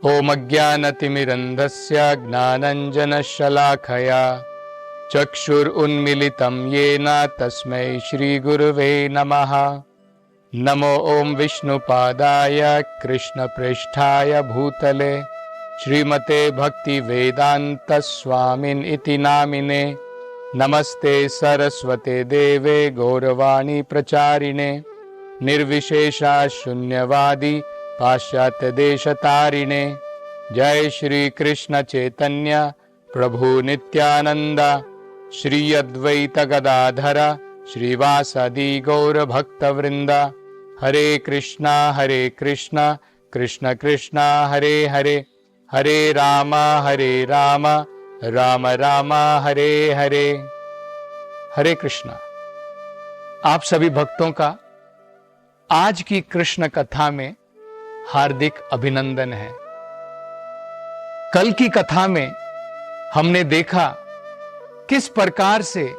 ओम अज्ञानतिमिरन्धस्य ज्ञानञ्जनशलाखया चक्षुरुन्मीलितं येन तस्मै श्रीगुरुवे नमः। नमो ओम विष्णुपादाय कृष्णप्रेष्ठाय भूतले श्रीमते भक्तिवेदांत स्वामिन् इति नामिने। नमस्ते सरस्वते देवे गौरवाणी प्रचारिणे निर्विशेषा शून्यवादी पाश्चात्य देशतारिणे। जय श्री कृष्ण चैतन्य प्रभु नित्यानंद श्री अद्वैत गदाधर श्रीवासादि गौर भक्त वृंद। हरे कृष्णा कृष्ण कृष्णा हरे हरे, हरे राम राम राम हरे हरे। हरे कृष्णा। आप सभी भक्तों का आज की कृष्ण कथा में हार्दिक अभिनंदन है। कल की कथा में हमने देखा किस प्रकार से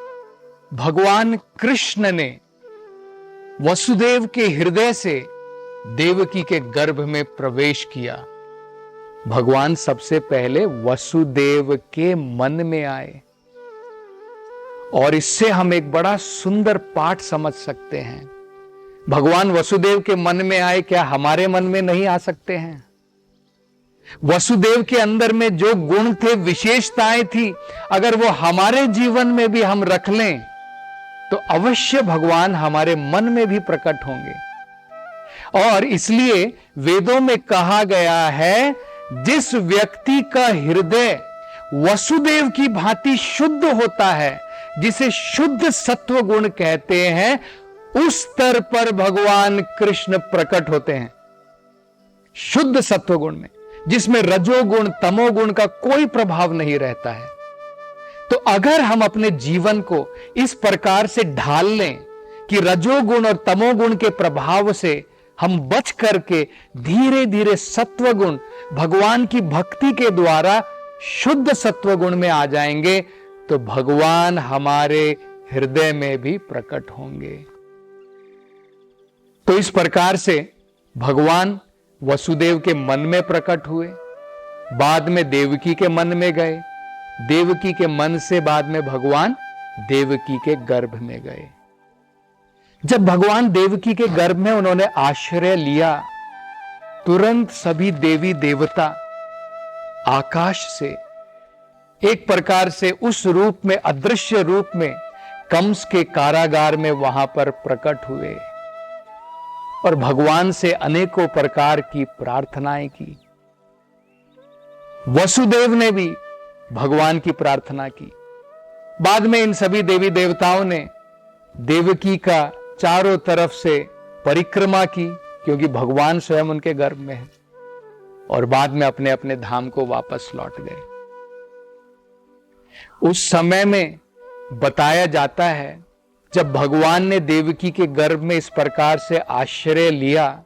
भगवान कृष्ण ने वसुदेव के हृदय से देवकी के गर्भ में प्रवेश किया। भगवान सबसे पहले वसुदेव के मन में आए और इससे हम एक बड़ा सुंदर पाठ समझ सकते हैं। भगवान वसुदेव के मन में आए, क्या हमारे मन में नहीं आ सकते हैं? वसुदेव के अंदर में जो गुण थे, विशेषताएं थी, अगर वो हमारे जीवन में भी हम रख लें तो अवश्य भगवान हमारे मन में भी प्रकट होंगे। और इसलिए वेदों में कहा गया है, जिस व्यक्ति का हृदय वसुदेव की भांति शुद्ध होता है, जिसे शुद्ध सत्व गुण कहते हैं, उस स्तर पर भगवान कृष्ण प्रकट होते हैं। शुद्ध सत्व गुण में, जिसमें रजोगुण तमोगुण का कोई प्रभाव नहीं रहता है। तो अगर हम अपने जीवन को इस प्रकार से ढाल लें कि रजोगुण और तमोगुण के प्रभाव से हम बच करके धीरे धीरे सत्वगुण भगवान की भक्ति के द्वारा शुद्ध सत्वगुण में आ जाएंगे, तो भगवान हमारे हृदय में भी प्रकट होंगे। तो इस प्रकार से भगवान वसुदेव के मन में प्रकट हुए, बाद में देवकी के मन में गए, देवकी के मन से बाद में भगवान देवकी के गर्भ में गए। जब भगवान देवकी के गर्भ में उन्होंने आश्रय लिया, तुरंत सभी देवी देवता आकाश से एक प्रकार से उस रूप में, अदृश्य रूप में, कंस के कारागार में वहां पर प्रकट हुए और भगवान से अनेकों प्रकार की प्रार्थनाएं की। वसुदेव ने भी भगवान की प्रार्थना की। बाद में इन सभी देवी देवताओं ने देवकी का चारों तरफ से परिक्रमा की, क्योंकि भगवान स्वयं उनके गर्भ में है, और बाद में अपने अपने धाम को वापस लौट गए। उस समय में बताया जाता है, जब भगवान ने देवकी के गर्भ में इस प्रकार से आश्रय लिया,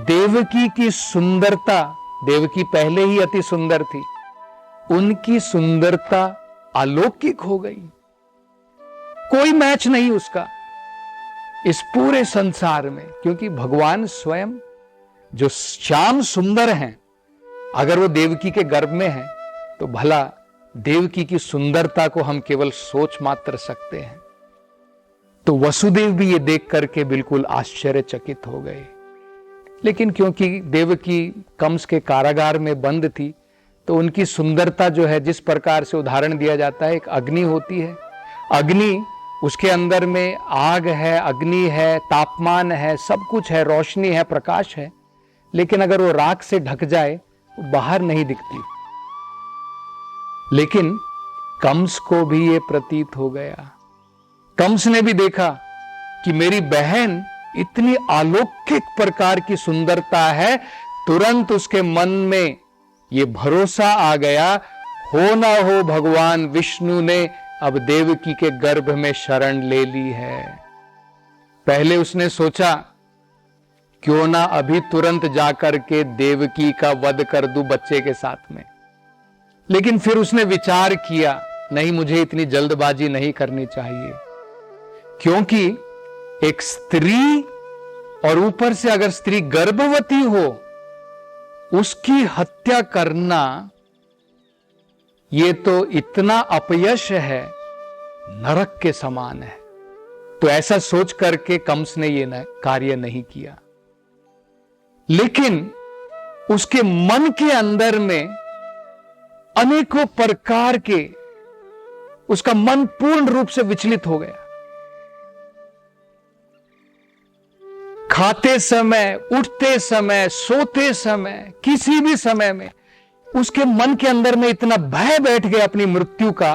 देवकी की सुंदरता, देवकी पहले ही अति सुंदर थी, उनकी सुंदरता अलौकिक हो गई। कोई मैच नहीं उसका इस पूरे संसार में, क्योंकि भगवान स्वयं जो श्याम सुंदर हैं, अगर वो देवकी के गर्भ में हैं, तो भला देवकी की सुंदरता को हम केवल सोच मात्र सकते हैं। तो वसुदेव भी ये देख करके बिल्कुल आश्चर्यचकित हो गए। लेकिन क्योंकि देवकी कंस के कारागार में बंद थी, तो उनकी सुंदरता जो है, जिस प्रकार से उदाहरण दिया जाता है, एक अग्नि होती है, अग्नि, उसके अंदर में आग है, अग्नि है, तापमान है, सब कुछ है, रोशनी है, प्रकाश है, लेकिन अगर वो राख से ढक जाए वो बाहर नहीं दिखती। लेकिन कंस को भी ये प्रतीत हो गया। कंस ने भी देखा कि मेरी बहन इतनी अलौकिक प्रकार की सुंदरता है, तुरंत उसके मन में ये भरोसा आ गया, हो ना हो भगवान विष्णु ने अब देवकी के गर्भ में शरण ले ली है। पहले उसने सोचा, क्यों ना अभी तुरंत जाकर के देवकी का वध कर दूं बच्चे के साथ में। लेकिन फिर उसने विचार किया, नहीं, मुझे इतनी जल्दबाजी नहीं करनी चाहिए, क्योंकि एक स्त्री और ऊपर से अगर स्त्री गर्भवती हो उसकी हत्या करना ये तो इतना अपयश है, नरक के समान है। तो ऐसा सोच करके कंस ने ये कार्य नहीं किया, लेकिन उसके मन के अंदर में अनेकों प्रकार के, उसका मन पूर्ण रूप से विचलित हो गया। खाते समय, उठते समय, सोते समय, किसी भी समय में उसके मन के अंदर में इतना भय बैठ गया अपनी मृत्यु का,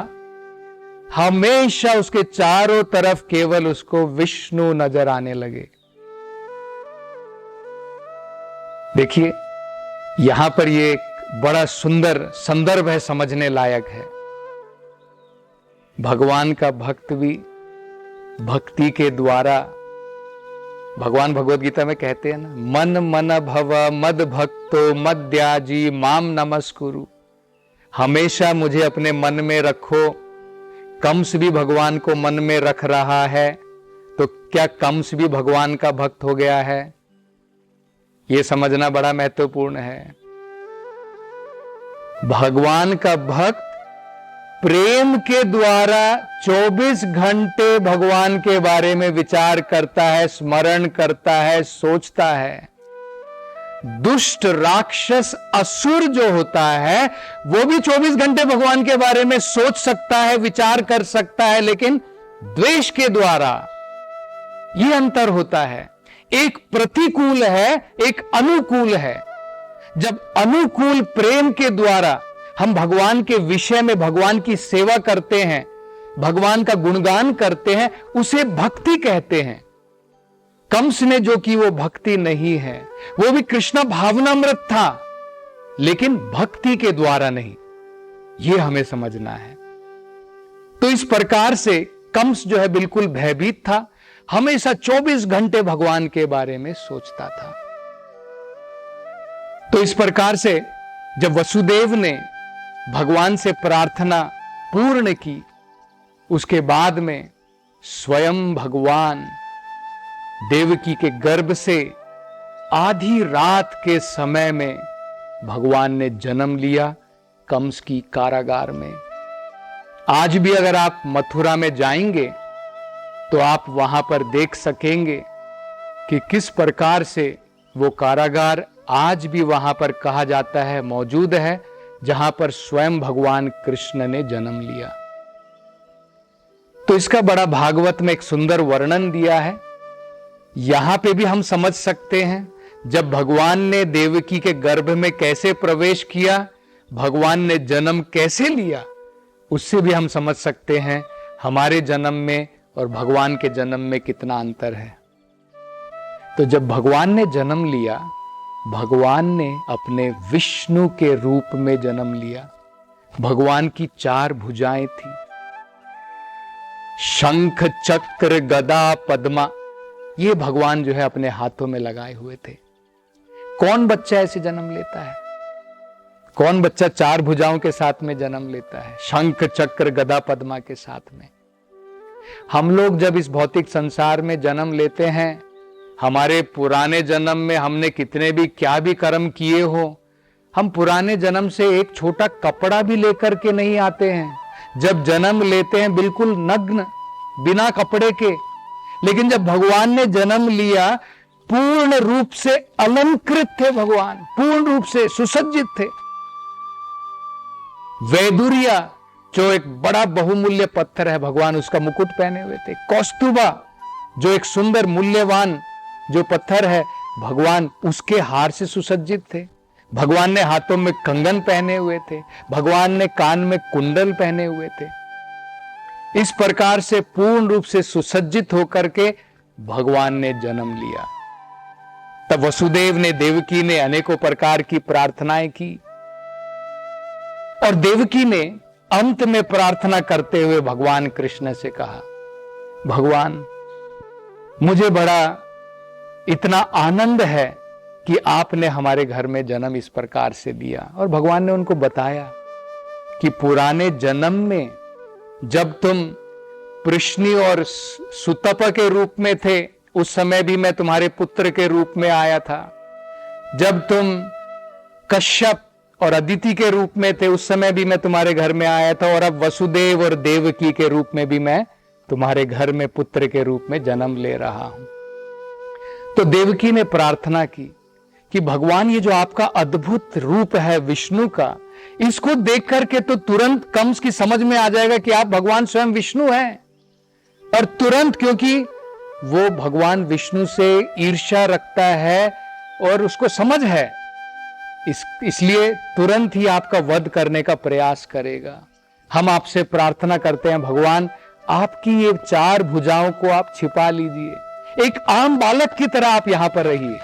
हमेशा उसके चारों तरफ केवल उसको विष्णु नजर आने लगे। देखिए, यहां पर ये एक बड़ा सुंदर संदर्भ है, समझने लायक है। भगवान का भक्त भी भक्ति के द्वारा, भगवान भगवत गीता में कहते हैं ना, मन मन भव मद भक्तो मद्याजी माम नमस्कुरु। हमेशा मुझे अपने मन में रखो। कंस भी भगवान को मन में रख रहा है, तो क्या कंस भी भगवान का भक्त हो गया है? यह समझना बड़ा महत्वपूर्ण है। भगवान का भक्त प्रेम के द्वारा 24 घंटे भगवान के बारे में विचार करता है, स्मरण करता है, सोचता है। दुष्ट राक्षस असुर जो होता है वो भी 24 घंटे भगवान के बारे में सोच सकता है, विचार कर सकता है, लेकिन द्वेष के द्वारा यह अंतर होता है। एक प्रतिकूल है, एक अनुकूल है। जब अनुकूल प्रेम के द्वारा हम भगवान के विषय में भगवान की सेवा करते हैं, भगवान का गुणगान करते हैं, उसे भक्ति कहते हैं। कंस ने जो की वो भक्ति नहीं है, वो भी कृष्ण भावनामृत था, लेकिन भक्ति के द्वारा नहीं। यह हमें समझना है। तो इस प्रकार से कंस जो है बिल्कुल भयभीत था, हमेशा 24 घंटे भगवान के बारे में सोचता था। तो इस प्रकार से जब वसुदेव ने भगवान से प्रार्थना पूर्ण की, उसके बाद में स्वयं भगवान देवकी के गर्भ से आधी रात के समय में भगवान ने जन्म लिया कंस की कारागार में। आज भी अगर आप मथुरा में जाएंगे तो आप वहां पर देख सकेंगे कि किस प्रकार से वो कारागार आज भी वहां पर कहा जाता है मौजूद है, जहां पर स्वयं भगवान कृष्ण ने जन्म लिया। तो इसका बड़ा भागवत में एक सुंदर वर्णन दिया है। यहां पे भी हम समझ सकते हैं जब भगवान ने देवकी के गर्भ में कैसे प्रवेश किया, भगवान ने जन्म कैसे लिया, उससे भी हम समझ सकते हैं हमारे जन्म में और भगवान के जन्म में कितना अंतर है। तो जब भगवान ने जन्म लिया, भगवान ने अपने विष्णु के रूप में जन्म लिया। भगवान की 4 भुजाएं थी, शंख चक्र गदा पद्मा, ये भगवान जो है अपने हाथों में लगाए हुए थे। कौन बच्चा ऐसे जन्म लेता है? कौन बच्चा 4 भुजाओं के साथ में जन्म लेता है, शंख चक्र गदा पद्मा के साथ में? हम लोग जब इस भौतिक संसार में जन्म लेते हैं, हमारे पुराने जन्म में हमने कितने भी क्या भी कर्म किए हो, हम पुराने जन्म से एक छोटा कपड़ा भी लेकर के नहीं आते हैं। जब जन्म लेते हैं बिल्कुल नग्न, बिना कपड़े के, लेकिन जब भगवान ने जन्म लिया पूर्ण रूप से अलंकृत थे। भगवान पूर्ण रूप से सुसज्जित थे। वैदुर्या जो एक बड़ा बहुमूल्य पत्थर है, भगवान उसका मुकुट पहने हुए थे। कौस्तुभा जो एक सुंदर मूल्यवान जो पत्थर है, भगवान उसके हार से सुसज्जित थे। भगवान ने हाथों में कंगन पहने हुए थे, भगवान ने कान में कुंडल पहने हुए थे। इस प्रकार से पूर्ण रूप से सुसज्जित होकर के भगवान ने जन्म लिया। तब वसुदेव ने, देवकी ने अनेकों प्रकार की प्रार्थनाएं की, और देवकी ने अंत में प्रार्थना करते हुए भगवान कृष्ण से कहा, भगवान मुझे बड़ा इतना आनंद है कि आपने हमारे घर में जन्म इस प्रकार से दिया। और भगवान ने उनको बताया कि पुराने जन्म में जब तुम पृश्नि और सुतप के रूप में थे, उस समय भी मैं तुम्हारे पुत्र के रूप में आया था। जब तुम कश्यप और अदिति के रूप में थे, उस समय भी मैं तुम्हारे घर में आया था, और अब वसुदेव और देवकी के रूप में भी मैं तुम्हारे घर में पुत्र के रूप में जन्म ले रहा हूं। तो देवकी ने प्रार्थना की कि भगवान, ये जो आपका अद्भुत रूप है विष्णु का, इसको देख करके तो तुरंत कंस की समझ में आ जाएगा कि आप भगवान स्वयं विष्णु हैं। और तुरंत, क्योंकि वो भगवान विष्णु से ईर्ष्या रखता है और उसको समझ है, इसलिए तुरंत ही आपका वध करने का प्रयास करेगा। हम आपसे प्रार्थना करते हैं भगवान, आपकी ये 4 भुजाओं को आप छिपा लीजिए, एक आम बालक की तरह आप यहां पर रहिए।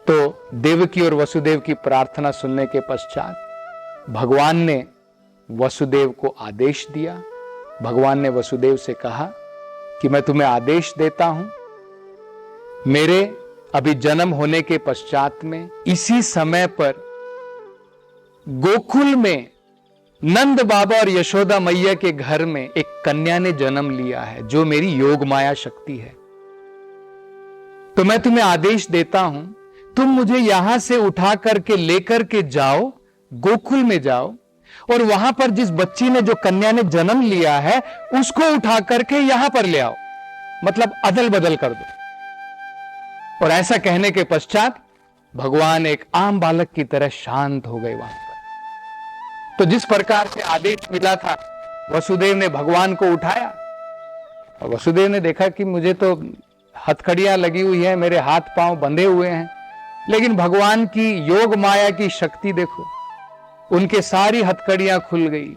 तो देवकी और वसुदेव की प्रार्थना सुनने के पश्चात भगवान ने वसुदेव को आदेश दिया। भगवान ने वसुदेव से कहा कि मैं तुम्हें आदेश देता हूं, मेरे अभी जन्म होने के पश्चात में इसी समय पर गोकुल में नंद बाबा और यशोदा मैया के घर में एक कन्या ने जन्म लिया है, जो मेरी योग माया शक्ति है। तो मैं तुम्हें आदेश देता हूं, तुम मुझे यहां से उठा करके लेकर के जाओ, गोकुल में जाओ, और वहां पर जिस बच्ची ने, जो कन्या ने जन्म लिया है, उसको उठा करके यहां पर ले आओ, मतलब अदल बदल कर दो। और ऐसा कहने के पश्चात भगवान एक आम बालक की तरह शांत हो गए वहां पर। तो जिस प्रकार से आदेश मिला था, वसुदेव ने भगवान को उठाया, और वसुदेव ने देखा कि मुझे तो हथकड़ियां लगी हुई है, मेरे हाथ पांव बंधे हुए हैं, लेकिन भगवान की योग माया की शक्ति देखो, उनके सारी हथकड़ियां खुल गई।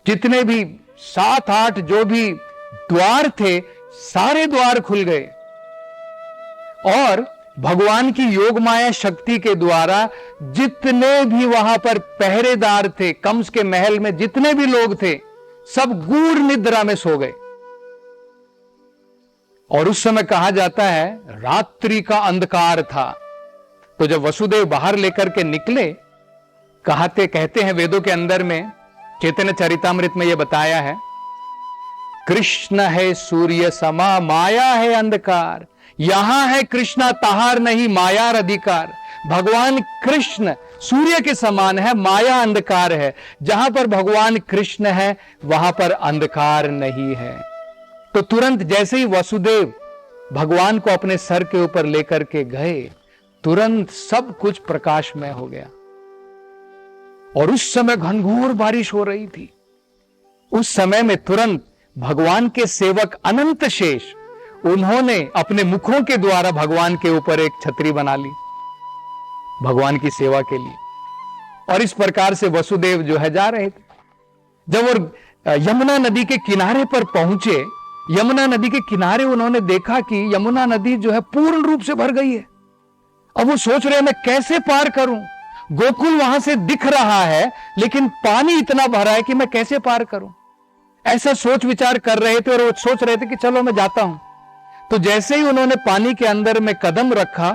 जितने भी 7-8 जो भी द्वार थे, सारे द्वार खुल गए, और भगवान की योग माया शक्ति के द्वारा जितने भी वहां पर पहरेदार थे, कंस के महल में जितने भी लोग थे, सब गूढ़ निद्रा में सो गए। और उस समय कहा जाता है रात्रि का अंधकार था। तो जब वसुदेव बाहर लेकर के निकले, कहते हैं वेदों के अंदर में, चैतन्य चरितामृत में यह बताया है, कृष्ण है सूर्य समा, माया है अंधकार, यहां है कृष्णा तहार नहीं मायार अधिकार। भगवान कृष्ण सूर्य के समान है, माया अंधकार है। जहां पर भगवान कृष्ण है वहां पर अंधकार नहीं है। तो तुरंत जैसे ही वसुदेव भगवान को अपने सर के ऊपर लेकर के गए, तुरंत सब कुछ प्रकाशमय हो गया। और उस समय घनघोर बारिश हो रही थी। उस समय में तुरंत भगवान के सेवक अनंत शेष, उन्होंने अपने मुखों के द्वारा भगवान के ऊपर एक छतरी बना ली भगवान की सेवा के लिए। और इस प्रकार से वसुदेव जो है जा रहे थे। जब वो यमुना नदी के किनारे पर पहुंचे, यमुना नदी के किनारे उन्होंने देखा कि यमुना नदी जो है पूर्ण रूप से भर गई है। अब वो सोच रहे हैं मैं कैसे पार करूं, गोकुल वहां से दिख रहा है लेकिन पानी इतना भरा है कि मैं कैसे पार करूं। ऐसा सोच विचार कर रहे थे और वो सोच रहे थे कि चलो मैं जाता हूं। तो जैसे ही उन्होंने पानी के अंदर में कदम रखा,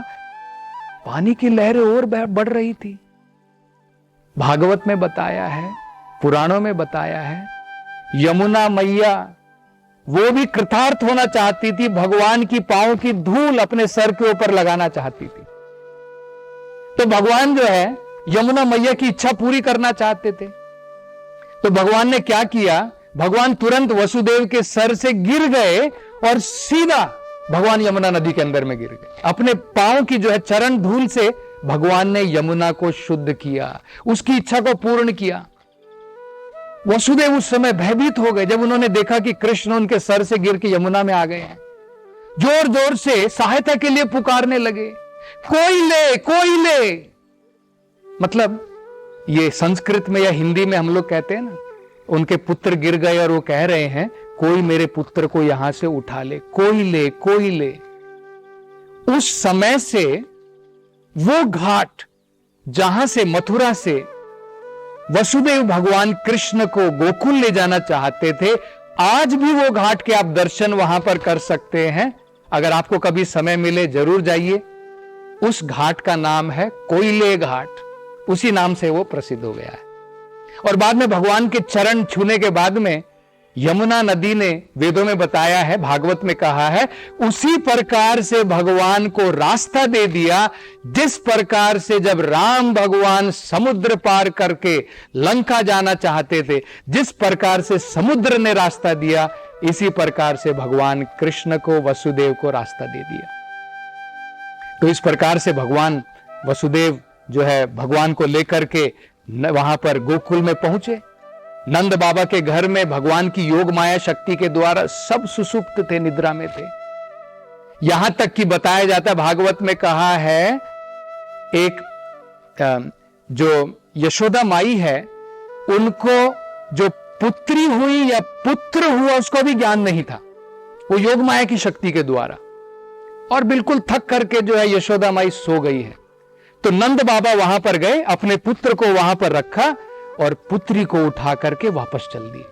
पानी की लहरें और बढ़ रही थी। भागवत में बताया है, पुराणों में बताया है, यमुना मैया वो भी कृतार्थ होना चाहती थी, भगवान की पांव की धूल अपने सर के ऊपर लगाना चाहती थी। तो भगवान जो है यमुना मैया की इच्छा पूरी करना चाहते थे। तो भगवान ने क्या किया, भगवान तुरंत वसुदेव के सर से गिर गए और सीधा भगवान यमुना नदी के अंदर में गिर गए। अपने पांव की जो है चरण धूल से भगवान ने यमुना को शुद्ध किया, उसकी इच्छा को पूर्ण किया। वसुदेव उस समय भयभीत हो गए जब उन्होंने देखा कि कृष्ण उनके सर से गिर के यमुना में आ गए हैं। जोर जोर से सहायता के लिए पुकारने लगे, कोई ले कोई ले। मतलब ये संस्कृत में या हिंदी में हम लोग कहते हैं ना, उनके पुत्र गिर गए और वो कह रहे हैं कोई मेरे पुत्र को यहां से उठा ले, कोई ले कोई ले। उस समय से वो घाट जहां से मथुरा से वसुदेव भगवान कृष्ण को गोकुल ले जाना चाहते थे, आज भी वो घाट के आप दर्शन वहां पर कर सकते हैं। अगर आपको कभी समय मिले जरूर जाइए। उस घाट का नाम है कोयले घाट, उसी नाम से वो प्रसिद्ध हो गया है। और बाद में भगवान के चरण छूने के बाद में यमुना नदी ने वेदों में बताया है, भागवत में कहा है, उसी प्रकार से भगवान को रास्ता दे दिया जिस प्रकार से जब राम भगवान समुद्र पार करके लंका जाना चाहते थे, जिस प्रकार से समुद्र ने रास्ता दिया, इसी प्रकार से भगवान कृष्ण को, वसुदेव को रास्ता दे दिया। तो इस प्रकार से भगवान वसुदेव जो है भगवान को लेकर के वहां पर गोकुल में पहुंचे। नंद बाबा के घर में भगवान की योग माया शक्ति के द्वारा सब सुसुप्त थे, निद्रा में थे। यहां तक कि बताया जाता, भागवत में कहा है, एक जो यशोदा माई है, उनको जो पुत्री हुई या पुत्र हुआ उसको भी ज्ञान नहीं था, वो योग माया की शक्ति के द्वारा, और बिल्कुल थक करके जो है यशोदा माई सो गई है। तो नंद बाबा वहां पर गए, अपने पुत्र को वहां पर रखा और पुत्री को उठा करके वापस चल दिए।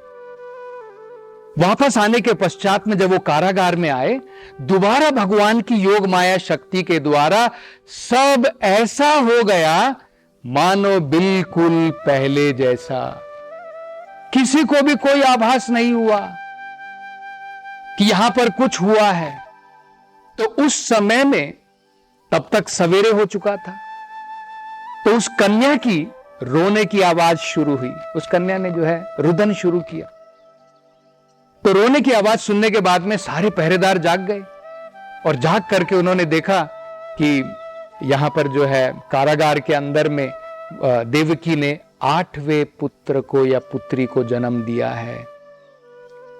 वापस आने के पश्चात में जब वो कारागार में आए, दोबारा भगवान की योग माया शक्ति के द्वारा सब ऐसा हो गया मानो बिल्कुल पहले जैसा। किसी को भी कोई आभास नहीं हुआ कि यहां पर कुछ हुआ है। तो उस समय में तब तक सवेरे हो चुका था। तो उस कन्या की रोने की आवाज शुरू हुई। उस कन्या ने जो है रुदन शुरू किया। तो रोने की आवाज सुनने के बाद में सारे पहरेदार जाग गए, और जाग करके उन्होंने देखा कि यहां पर जो है कारागार के अंदर में देवकी ने 8वें पुत्र को या पुत्री को जन्म दिया है।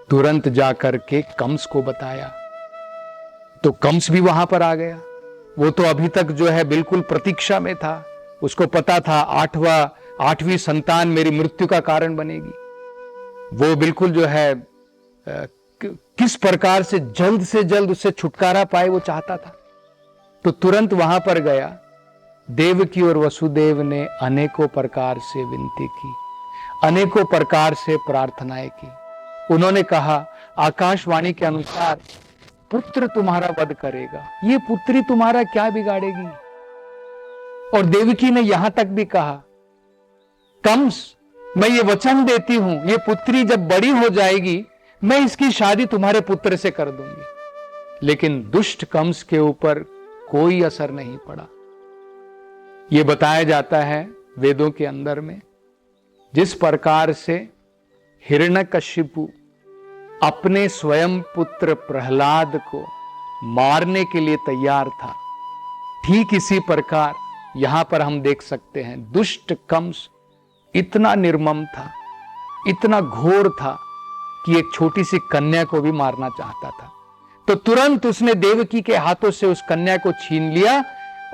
तुरंत जाकर के कंस को बताया। तो कंस भी वहां पर आ गया। वो तो अभी तक जो है बिल्कुल प्रतीक्षा में था। उसको पता था 8वीं संतान मेरी मृत्यु का कारण बनेगी। वो बिल्कुल जो है किस प्रकार से जल्द उससे छुटकारा पाए वो चाहता था। तो तुरंत वहां पर गया। देवकी और वसुदेव ने अनेकों प्रकार से विनती की, अनेकों प्रकार से प्रार्थनाएं की। उन्होंने कहा, आकाशवाणी के अनुसार पुत्र तुम्हारा वध करेगा, ये पुत्री तुम्हारा क्या बिगाड़ेगी। और देवकी ने यहां तक भी कहा, कंस, मैं ये वचन देती हूं, ये पुत्री जब बड़ी हो जाएगी मैं इसकी शादी तुम्हारे पुत्र से कर दूंगी। लेकिन दुष्ट कंस के ऊपर कोई असर नहीं पड़ा। यह बताया जाता है वेदों के अंदर में, जिस प्रकार से हिरण्यकशिपु अपने स्वयं पुत्र प्रहलाद को मारने के लिए तैयार था, ठीक इसी प्रकार यहां पर हम देख सकते हैं दुष्ट कंस इतना निर्मम था, इतना घोर था कि एक छोटी सी कन्या को भी मारना चाहता था। तो तुरंत उसने देवकी के हाथों से उस कन्या को छीन लिया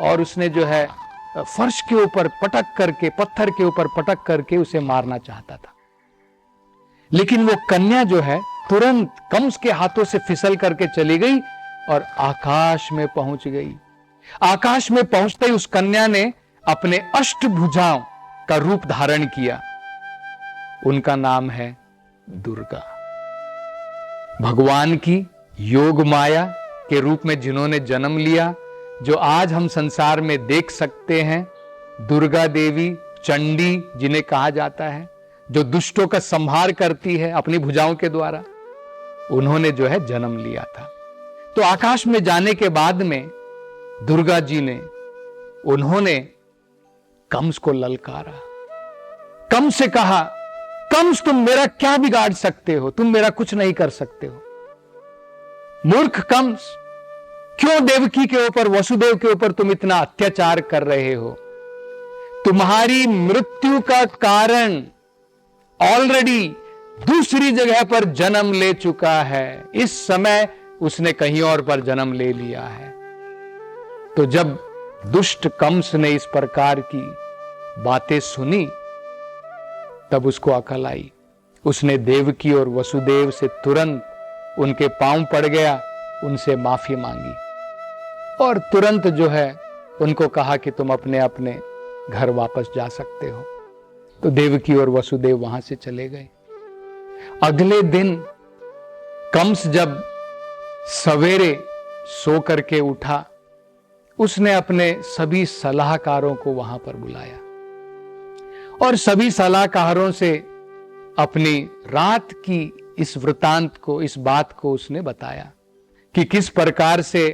और उसने जो है फर्श के ऊपर पटक करके, पत्थर के ऊपर पटक करके उसे मारना चाहता था। लेकिन वो कन्या जो है तुरंत कंस के हाथों से फिसल करके चली गई और आकाश में पहुंच गई। आकाश में पहुंचते ही उस कन्या ने अपने अष्टभुजाओं का रूप धारण किया। उनका नाम है दुर्गा। भगवान की योग माया के रूप में जिन्होंने जन्म लिया, जो आज हम संसार में देख सकते हैं, दुर्गा देवी, चंडी जिन्हें कहा जाता है, जो दुष्टों का संहार करती है अपनी भुजाओं के द्वारा, उन्होंने जो है जन्म लिया था। तो आकाश में जाने के बाद में दुर्गा जी ने, उन्होंने कंस को ललकारा। कंस से कहा, कंस तुम मेरा क्या बिगाड़ सकते हो, तुम मेरा कुछ नहीं कर सकते हो। मूर्ख कंस, क्यों देवकी के ऊपर, वसुदेव के ऊपर तुम इतना अत्याचार कर रहे हो। तुम्हारी मृत्यु का कारण ऑलरेडी दूसरी जगह पर जन्म ले चुका है। इस समय उसने कहीं और पर जन्म ले लिया है। तो जब दुष्ट कंस ने इस प्रकार की बातें सुनी, तब उसको अकल आई। उसने देवकी और वसुदेव से तुरंत उनके पांव पड़ गया, उनसे माफी मांगी और तुरंत जो है उनको कहा कि तुम अपने अपने घर वापस जा सकते हो। तो देवकी और वसुदेव वहां से चले गए। अगले दिन कंस जब सवेरे सो करके उठा, उसने अपने सभी सलाहकारों को वहां पर बुलाया और सभी सलाहकारों से अपनी रात की इस वृतांत को, इस बात को उसने बताया कि किस प्रकार से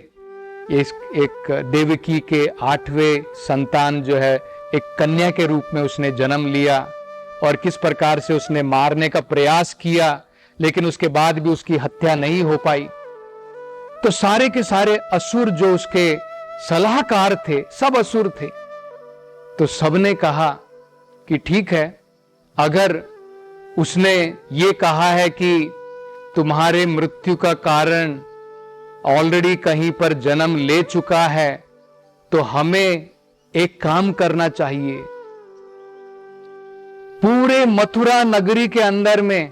एक देवकी के 8वें संतान जो है एक कन्या के रूप में उसने जन्म लिया और किस प्रकार से उसने मारने का प्रयास किया, लेकिन उसके बाद भी उसकी हत्या नहीं हो पाई। तो सारे के सारे असुर जो उसके सलाहकार थे, सब असुर थे। तो सबने कहा कि ठीक है, अगर उसने ये कहा है कि तुम्हारे मृत्यु का कारण ऑलरेडी कहीं पर जन्म ले चुका है, तो हमें एक काम करना चाहिए। पूरे मथुरा नगरी के अंदर में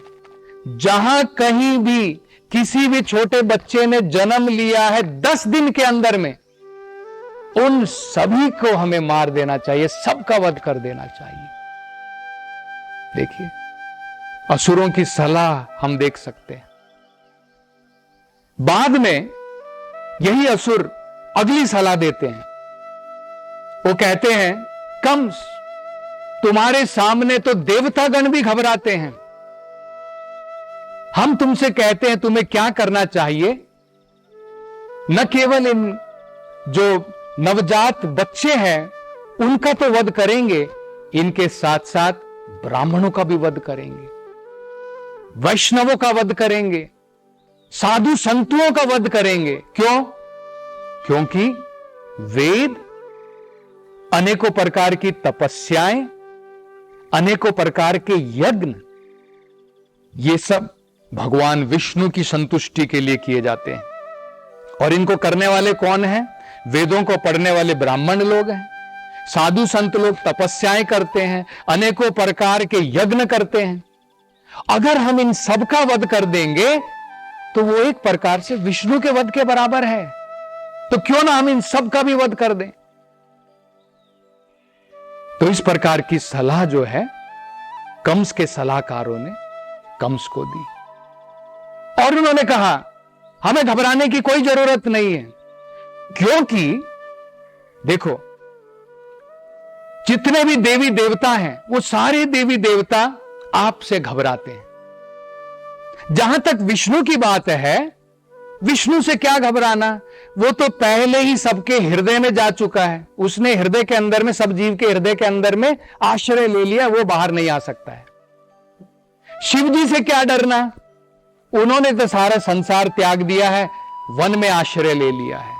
जहां कहीं भी किसी भी छोटे बच्चे ने जन्म लिया है 10 दिन के अंदर में, उन सभी को हमें मार देना चाहिए, सबका वध कर देना चाहिए। देखिए, असुरों की सलाह हम देख सकते हैं। बाद में यही असुर अगली सलाह देते हैं। वो कहते हैं, कंस, तुम्हारे सामने तो देवतागण भी घबराते हैं। हम तुमसे कहते हैं तुम्हें क्या करना चाहिए, न केवल इन जो नवजात बच्चे हैं उनका तो वध करेंगे, इनके साथ साथ ब्राह्मणों का भी वध करेंगे, वैष्णवों का वध करेंगे, साधु संतों का वध करेंगे। क्यों? क्योंकि वेद, अनेकों प्रकार की तपस्याएं, अनेकों प्रकार के यज्ञ, ये सब भगवान विष्णु की संतुष्टि के लिए किए जाते हैं। और इनको करने वाले कौन हैं? वेदों को पढ़ने वाले ब्राह्मण लोग हैं, साधु संत लोग तपस्याएं करते हैं, अनेकों प्रकार के यज्ञ करते हैं। अगर हम इन सब का वध कर देंगे तो वो एक प्रकार से विष्णु के वध के बराबर है। तो क्यों ना हम इन सब का भी वध कर दें। तो इस प्रकार की सलाह जो है कंस के सलाहकारों ने कंस को दी और उन्होंने कहा हमें घबराने की कोई जरूरत नहीं है, क्योंकि देखो जितने भी देवी देवता हैं वो सारे देवी देवता आपसे घबराते हैं। जहां तक विष्णु की बात है, विष्णु से क्या घबराना, वो तो पहले ही सबके हृदय में जा चुका है। उसने हृदय के अंदर में, सब जीव के हृदय के अंदर में आश्रय ले लिया, वो बाहर नहीं आ सकता है। शिव जी से क्या डरना, उन्होंने तो सारा संसार त्याग दिया है, वन में आश्रय ले लिया है।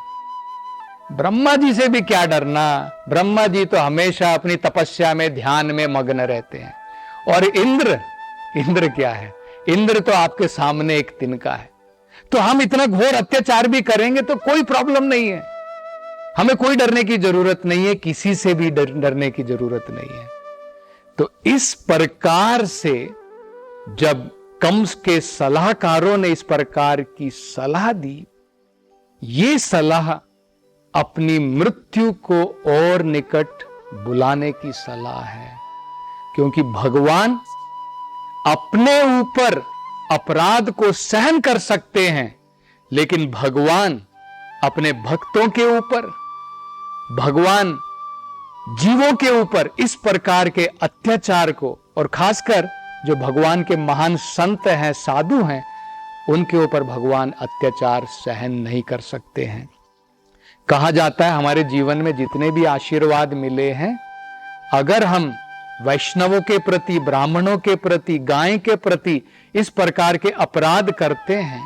ब्रह्मा जी से भी क्या डरना, ब्रह्मा जी तो हमेशा अपनी तपस्या में, ध्यान में मग्न रहते हैं। और इंद्र क्या है, इंद्र तो आपके सामने एक तिनका है। तो हम इतना घोर अत्याचार भी करेंगे तो कोई प्रॉब्लम नहीं है, हमें कोई डरने की जरूरत नहीं है, किसी से भी डरने की जरूरत नहीं है। तो इस प्रकार से जब कंस के सलाहकारों ने इस प्रकार की सलाह दी, ये सलाह अपनी मृत्यु को और निकट बुलाने की सलाह है। क्योंकि भगवान अपने ऊपर अपराध को सहन कर सकते हैं, लेकिन भगवान अपने भक्तों के ऊपर, भगवान जीवों के ऊपर इस प्रकार के अत्याचार को, और खासकर जो भगवान के महान संत हैं, साधु हैं, उनके ऊपर भगवान अत्याचार सहन नहीं कर सकते हैं। कहा जाता है हमारे जीवन में जितने भी आशीर्वाद मिले हैं, अगर हम वैष्णवों के प्रति, ब्राह्मणों के प्रति, गाय के प्रति इस प्रकार के अपराध करते हैं,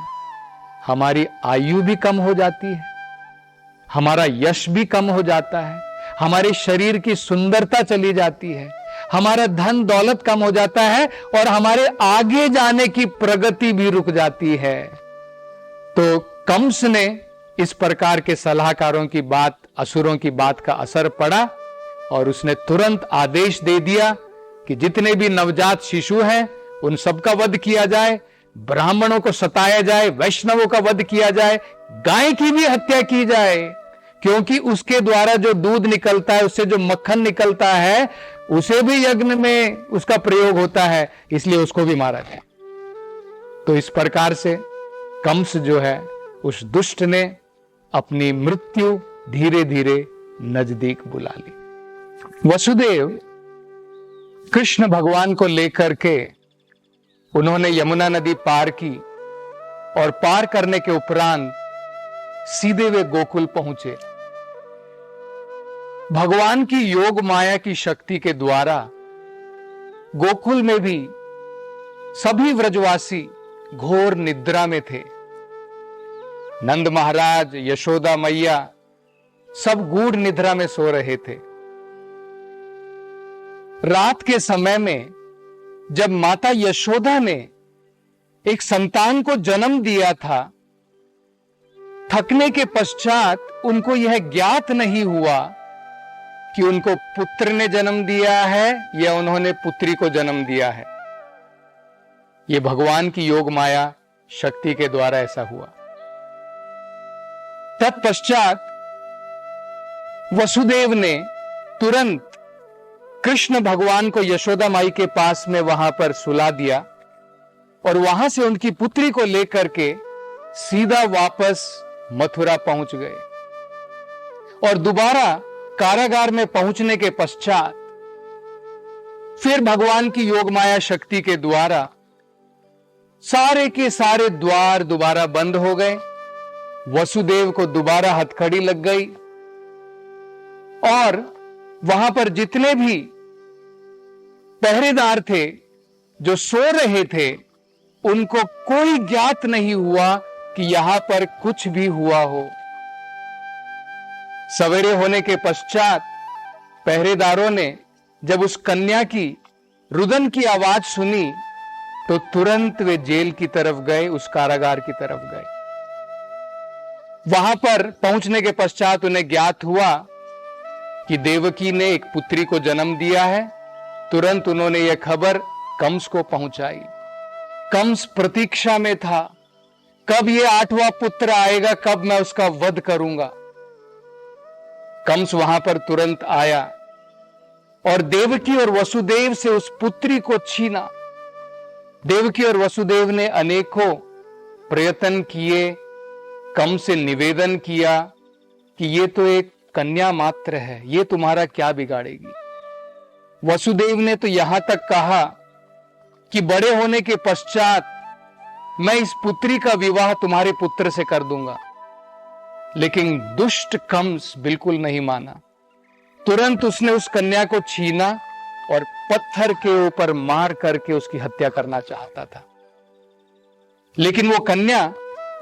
हमारी आयु भी कम हो जाती है, हमारा यश भी कम हो जाता है, हमारे शरीर की सुंदरता चली जाती है, हमारा धन दौलत कम हो जाता है और हमारे आगे जाने की प्रगति भी रुक जाती है। तो कंस ने इस प्रकार के सलाहकारों की बात, असुरों की बात का असर पड़ा और उसने तुरंत आदेश दे दिया कि जितने भी नवजात शिशु हैं उन सबका वध किया जाए, ब्राह्मणों को सताया जाए, वैष्णवों का वध किया जाए, गाय की भी हत्या की जाए, क्योंकि उसके द्वारा जो दूध निकलता है, उससे जो मक्खन निकलता है, उसे भी यज्ञ में उसका प्रयोग होता है, इसलिए उसको भी मारा जाए। तो इस प्रकार से कंस जो है, उस दुष्ट ने अपनी मृत्यु धीरे धीरे नजदीक बुला ली। वसुदेव कृष्ण भगवान को लेकर के उन्होंने यमुना नदी पार की और पार करने के उपरांत सीधे वे गोकुल पहुंचे। भगवान की योग माया की शक्ति के द्वारा गोकुल में भी सभी व्रजवासी घोर निद्रा में थे। नंद महाराज, यशोदा मैया सब गूढ़ निद्रा में सो रहे थे। रात के समय में जब माता यशोदा ने एक संतान को जन्म दिया था, थकने के पश्चात उनको यह ज्ञात नहीं हुआ कि उनको पुत्र ने जन्म दिया है या उन्होंने पुत्री को जन्म दिया है। यह भगवान की योग माया शक्ति के द्वारा ऐसा हुआ। तत्पश्चात वसुदेव ने तुरंत कृष्ण भगवान को यशोदा माई के पास में वहां पर सुला दिया और वहां से उनकी पुत्री को लेकर के सीधा वापस मथुरा पहुंच गए। और दोबारा कारागार में पहुंचने के पश्चात फिर भगवान की योग माया शक्ति के द्वारा सारे के सारे द्वार दोबारा बंद हो गए। वसुदेव को दोबारा हथकड़ी लग गई और वहां पर जितने भी पहरेदार थे जो सो रहे थे, उनको कोई ज्ञात नहीं हुआ कि यहां पर कुछ भी हुआ हो। सवेरे होने के पश्चात पहरेदारों ने जब उस कन्या की रुदन की आवाज सुनी तो तुरंत वे जेल की तरफ गए, उस कारागार की तरफ गए। वहां पर पहुंचने के पश्चात उन्हें ज्ञात हुआ कि देवकी ने एक पुत्री को जन्म दिया है। तुरंत उन्होंने यह खबर कंस को पहुंचाई। कंस प्रतीक्षा में था, कब यह 8वां पुत्र आएगा, कब मैं उसका वध करूंगा। कंस वहां पर तुरंत आया और देवकी और वसुदेव से उस पुत्री को छीना। देवकी और वसुदेव ने अनेकों प्रयत्न किए, कंस से निवेदन किया कि ये तो एक कन्या मात्र है, ये तुम्हारा क्या बिगाड़ेगी। वसुदेव ने तो यहां तक कहा कि बड़े होने के पश्चात मैं इस पुत्री का विवाह तुम्हारे पुत्र से कर दूंगा। लेकिन दुष्ट कंस बिल्कुल नहीं माना। तुरंत उसने उस कन्या को छीना और पत्थर के ऊपर मार करके उसकी हत्या करना चाहता था। लेकिन वो कन्या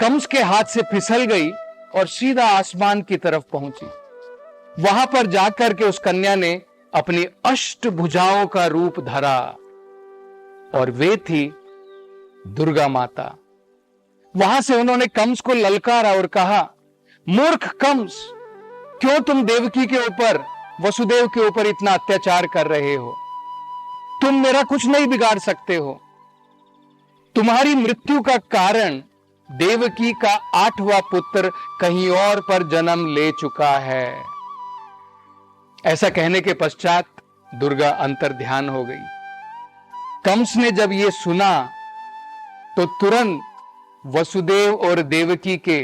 कंस के हाथ से फिसल गई और सीधा आसमान की तरफ पहुंची। वहां पर जाकर के उस कन्या ने अपनी अष्टभुजाओं का रूप धरा और वे थी दुर्गा माता। वहां से उन्होंने कंस को ललकारा और कहा, मूर्ख कंस, क्यों तुम देवकी के ऊपर, वसुदेव के ऊपर इतना अत्याचार कर रहे हो? तुम मेरा कुछ नहीं बिगाड़ सकते हो। तुम्हारी मृत्यु का कारण देवकी का 8वां पुत्र कहीं और पर जन्म ले चुका है। ऐसा कहने के पश्चात दुर्गा अंतर्ध्यान हो गई। कंस ने जब यह सुना तो तुरंत वसुदेव और देवकी के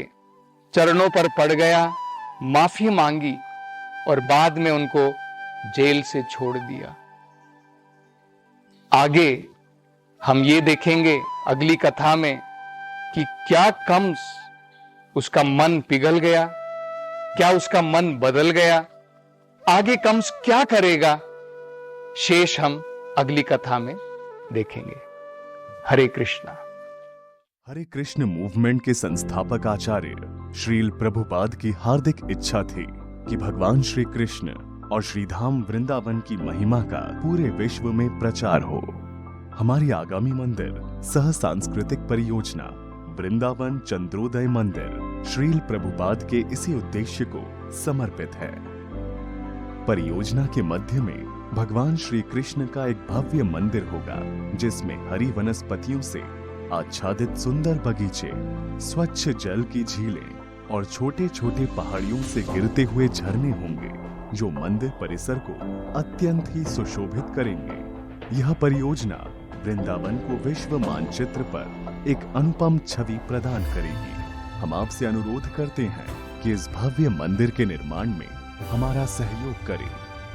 चरणों पर पड़ गया, माफी मांगी और बाद में उनको जेल से छोड़ दिया। आगे हम ये देखेंगे अगली कथा में कि क्या कंस, उसका मन पिघल गया, क्या उसका मन बदल गया, आगे कंस क्या करेगा, शेष हम अगली कथा में देखेंगे। हरे कृष्णा। हरे कृष्ण मूवमेंट के संस्थापक आचार्य श्रील प्रभुपाद की हार्दिक इच्छा थी कि भगवान श्री कृष्ण और श्रीधाम वृंदावन की महिमा का पूरे विश्व में प्रचार हो। हमारी आगामी मंदिर सह सांस्कृतिक परियोजना वृंदावन चंद्रोदय मंदिर श्रील प्रभुपाद के इसी उद्देश्य को समर्पित है। परियोजना के मध्य में भगवान श्री कृष्ण का एक भव्य मंदिर होगा, जिसमें हरी वनस्पतियों से आच्छादित सुंदर बगीचे, स्वच्छ जल की झीलें और छोटे छोटे पहाड़ियों से गिरते हुए झरने होंगे, जो मंदिर परिसर को अत्यंत ही सुशोभित करेंगे। यह परियोजना वृंदावन को विश्व मानचित्र पर एक अनुपम छवि प्रदान करेगी। हम आपसे अनुरोध करते हैं कि इस भव्य मंदिर के निर्माण में हमारा सहयोग करें।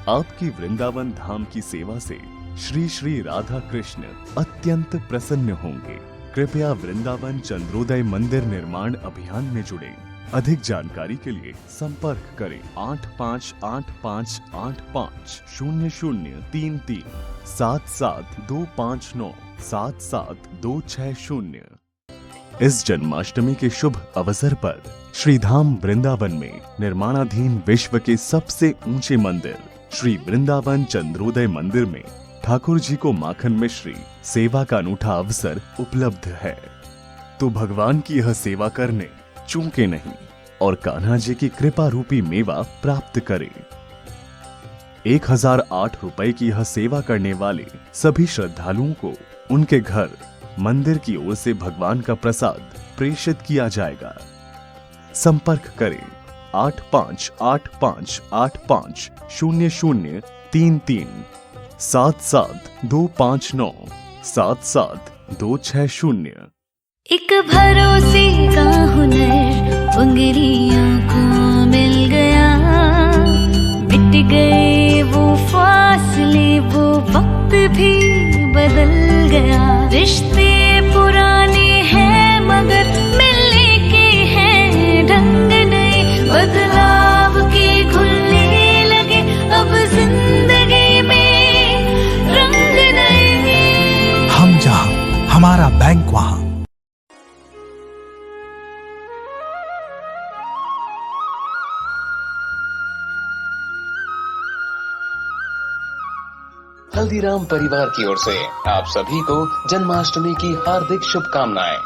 आपकी वृंदावन धाम की सेवा से श्री श्री राधा कृष्ण अत्यंत प्रसन्न होंगे। कृपया वृंदावन चंद्रोदय मंदिर निर्माण अभियान में जुड़े। अधिक जानकारी के लिए संपर्क करें 8585850033 77259 77260। इस जन्माष्टमी के शुभ अवसर पर श्रीधाम वृंदावन में निर्माणाधीन विश्व के सबसे ऊंचे मंदिर श्री वृंदावन चंद्रोदय मंदिर में ठाकुर जी को माखन मिश्री सेवा का अनूठा अवसर उपलब्ध है। तो भगवान की यह सेवा करने चूके नहीं और कान्हा जी की कृपा रूपी मेवा प्राप्त करें। 1008 रुपए की यह सेवा करने वाले सभी श्रद्धालुओं को उनके घर मंदिर की ओर से भगवान का प्रसाद प्रेषित किया जाएगा। संपर्क करें 8585850033 77259 77260। एक भरोसे का हुनर उंगलियों को मिल गया, मिट गए वो फासले, वो वक्त भी बदल गया। रिश्ते पुराने हैं मगर मिलने के हैं ढंग नए, बदलाव के घुलने लगे अब जिंदगी में रंग नए। हम जहां हमारा बैंक वहां। हल्दीराम परिवार की ओर से आप सभी को जन्माष्टमी की हार्दिक शुभकामनाएं।